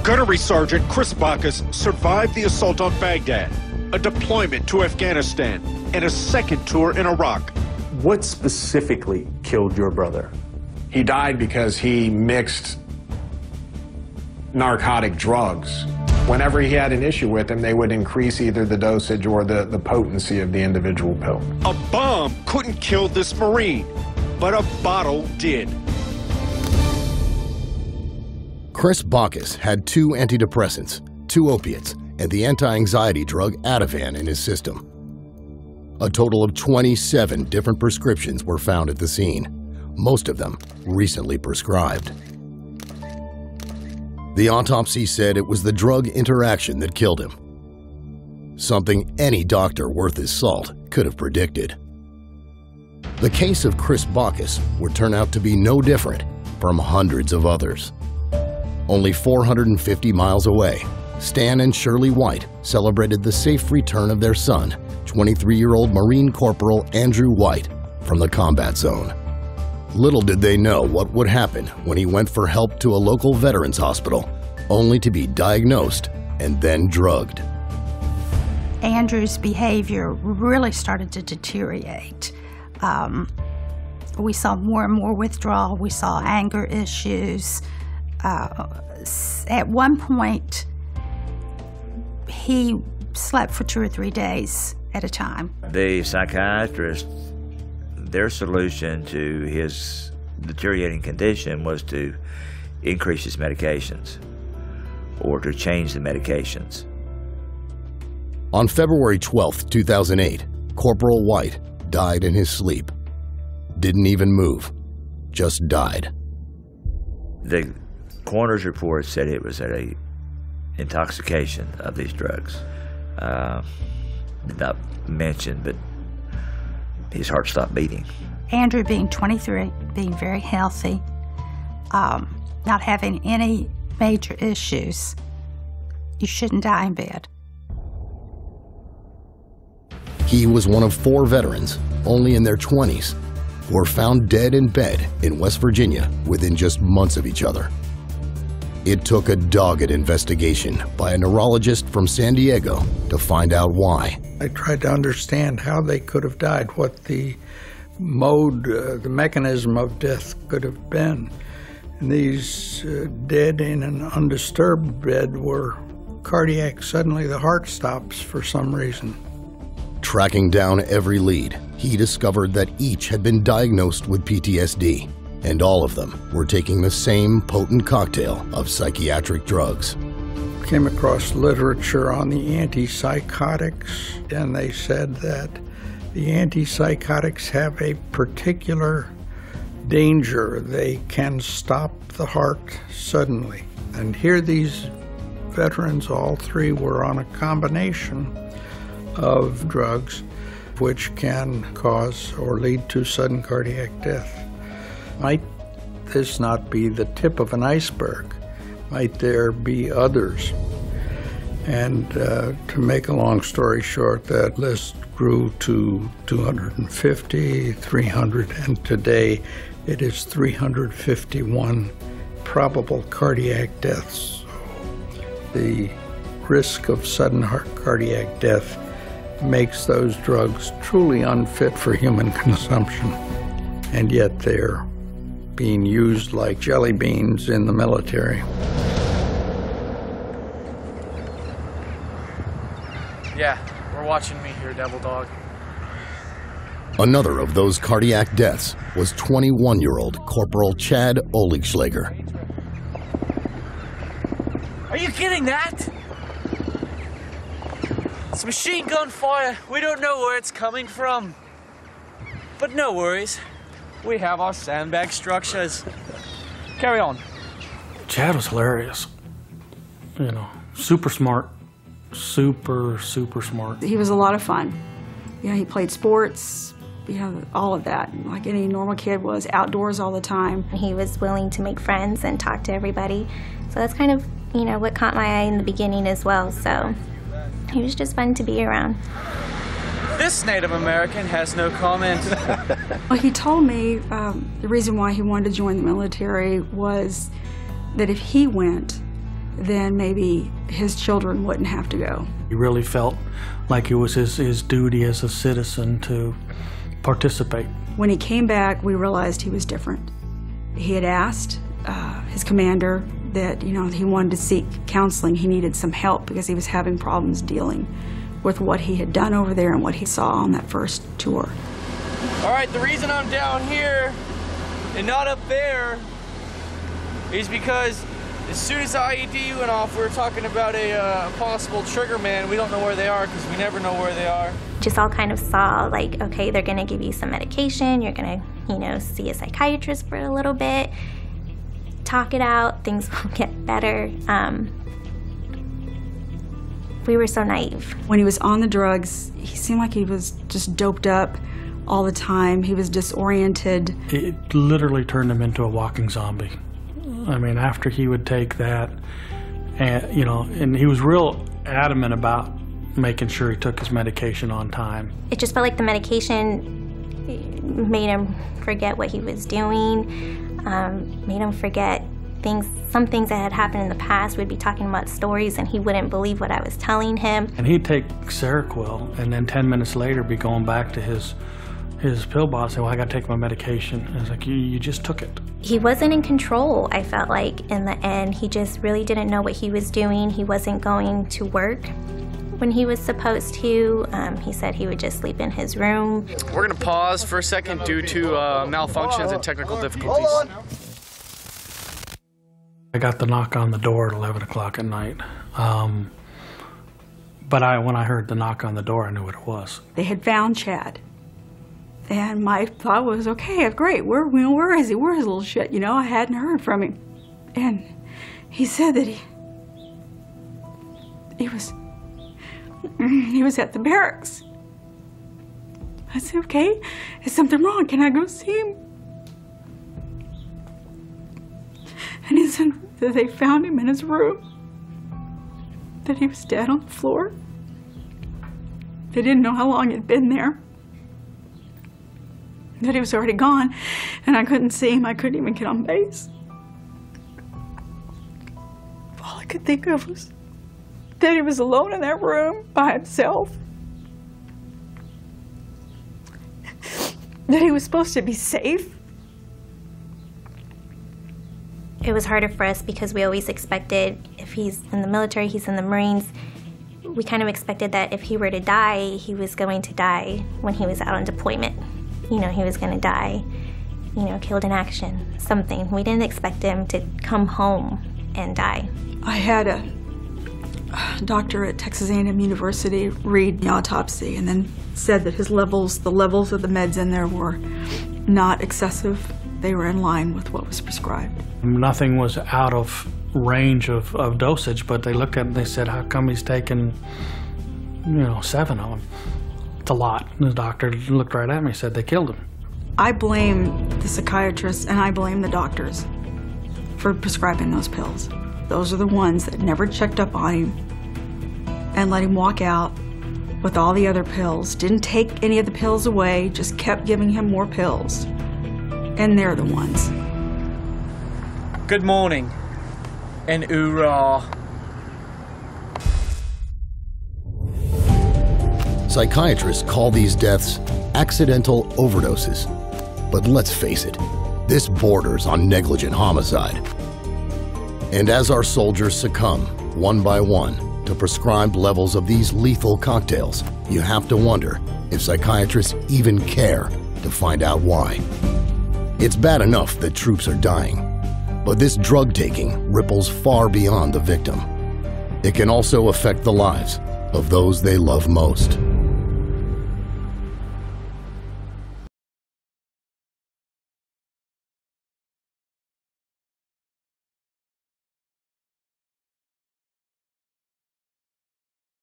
Gunnery Sergeant Chris Bacchus survived the assault on Baghdad, a deployment to Afghanistan, and a second tour in Iraq. What specifically killed your brother? He died because he mixed narcotic drugs. Whenever he had an issue with them, they would increase either the dosage or the potency of the individual pill. A bomb couldn't kill this Marine, but a bottle did. Chris Bacchus had 2 antidepressants, 2 opiates, and the anti-anxiety drug Ativan in his system. A total of 27 different prescriptions were found at the scene, most of them recently prescribed. The autopsy said it was the drug interaction that killed him, something any doctor worth his salt could have predicted. The case of Chris Bacchus would turn out to be no different from hundreds of others. Only 450 miles away, Stan and Shirley White celebrated the safe return of their son, 23-year-old Marine Corporal Andrew White, from the combat zone. Little did they know what would happen when he went for help to a local veterans hospital, only to be diagnosed and then drugged. Andrew's behavior really started to deteriorate. We saw more and more withdrawal. We saw anger issues. At one point, he slept for 2 or 3 days at a time. The psychiatrist, their solution to his deteriorating condition was to increase his medications or to change the medications. On February 12, 2008, Corporal White died in his sleep. Didn't even move, just died. The coroner's report said it was an intoxication of these drugs. Did not mention, but his heart stopped beating. Andrew being 23, being very healthy, not having any major issues, you shouldn't die in bed. He was one of 4 veterans, only in their 20s, who were found dead in bed in West Virginia within just months of each other. It took a dogged investigation by a neurologist from San Diego to find out why. I tried to understand how they could have died, what the mode, the mechanism of death could have been. And these dead in an undisturbed bed were cardiac. Suddenly the heart stops for some reason. Tracking down every lead, he discovered that each had been diagnosed with PTSD, and all of them were taking the same potent cocktail of psychiatric drugs. Came across literature on the antipsychotics, and they said that the antipsychotics have a particular danger. They can stop the heart suddenly. And here these veterans, all 3 were on a combination of drugs which can cause or lead to sudden cardiac death. Might this not be the tip of an iceberg? Might there be others? And to make a long story short, that list grew to 250, 300, and today it is 351 probable cardiac deaths. The risk of sudden cardiac death makes those drugs truly unfit for human consumption, and yet they're being used like jelly beans in the military. Yeah, we're watching me here, Devil Dog. Another of those cardiac deaths was 21-year-old Corporal Chad Oligschlager. Are you getting that? It's machine gun fire. We don't know where it's coming from. But no worries. We have our sandbag structures. Carry on. Chad was hilarious. You know, super smart. Super smart. He was a lot of fun. You know, he played sports, you know, all of that. Like any normal kid was, outdoors all the time. He was willing to make friends and talk to everybody. So that's kind of, you know, what caught my eye in the beginning as well. So he was just fun to be around. This Native American has no comment. Well, he told me the reason why he wanted to join the military was that if he went, then maybe his children wouldn't have to go. He really felt like it was his duty as a citizen to participate. When he came back, we realized he was different. He had asked his commander that, you know, he wanted to seek counseling. He needed some help because he was having problems dealing with what he had done over there and what he saw on that first tour. All right, the reason I'm down here and not up there is because as soon as the IED went off, we were talking about a possible trigger man. We don't know where they are because we never know where they are. Just all kind of saw like, okay, they're gonna give you some medication, you're gonna, you know, see a psychiatrist for a little bit, talk it out, things will get better. We were so naive. When he was on the drugs, he seemed like he was just doped up all the time. He was disoriented. It literally turned him into a walking zombie. I mean, after he would take that, and you know, and he was real adamant about making sure he took his medication on time. It just felt like the medication made him forget what he was doing, made him forget some things that had happened in the past. We'd be talking about stories and he wouldn't believe what I was telling him. And he'd take Seroquel and then 10 minutes later be going back to his pill bottle and say, well, I gotta take my medication. And it's like, you just took it. He wasn't in control, I felt like, in the end. He just really didn't know what he was doing. He wasn't going to work when he was supposed to. He said he would just sleep in his room. We're gonna pause for a second due to malfunctions and technical difficulties. I got the knock on the door at 11 o'clock at night. But when I heard the knock on the door, I knew what it was. They had found Chad. And my thought was, okay, great, where is he? Where's his little shit? You know, I hadn't heard from him. And he said that he was at the barracks. I said, okay, is something wrong? Can I go see him? And he said that they found him in his room, that he was dead on the floor. They didn't know how long he'd been there, that he was already gone, and I couldn't see him. I couldn't even get on base. All I could think of was that he was alone in that room by himself, that he was supposed to be safe. It was harder for us because we always expected, if he's in the military, he's in the Marines, we kind of expected that if he were to die, he was going to die when he was out on deployment. You know, he was going to die, you know, killed in action, something. We didn't expect him to come home and die. I had a doctor at Texas A&M University read the autopsy and then said that the levels of the meds in there were not excessive. They were in line with what was prescribed. Nothing was out of range of dosage, but they looked at it and they said, how come he's taking, 7 of them? It's a lot. And the doctor looked right at me and said, they killed him. I blame the psychiatrists and I blame the doctors for prescribing those pills. Those are the ones that never checked up on him and let him walk out with all the other pills, didn't take any of the pills away, just kept giving him more pills. And they're the ones. Good morning, and oorah. Psychiatrists call these deaths accidental overdoses. But let's face it, this borders on negligent homicide. And as our soldiers succumb, one by one, to prescribed levels of these lethal cocktails, you have to wonder if psychiatrists even care to find out why. It's bad enough that troops are dying, but this drug taking ripples far beyond the victim. It can also affect the lives of those they love most.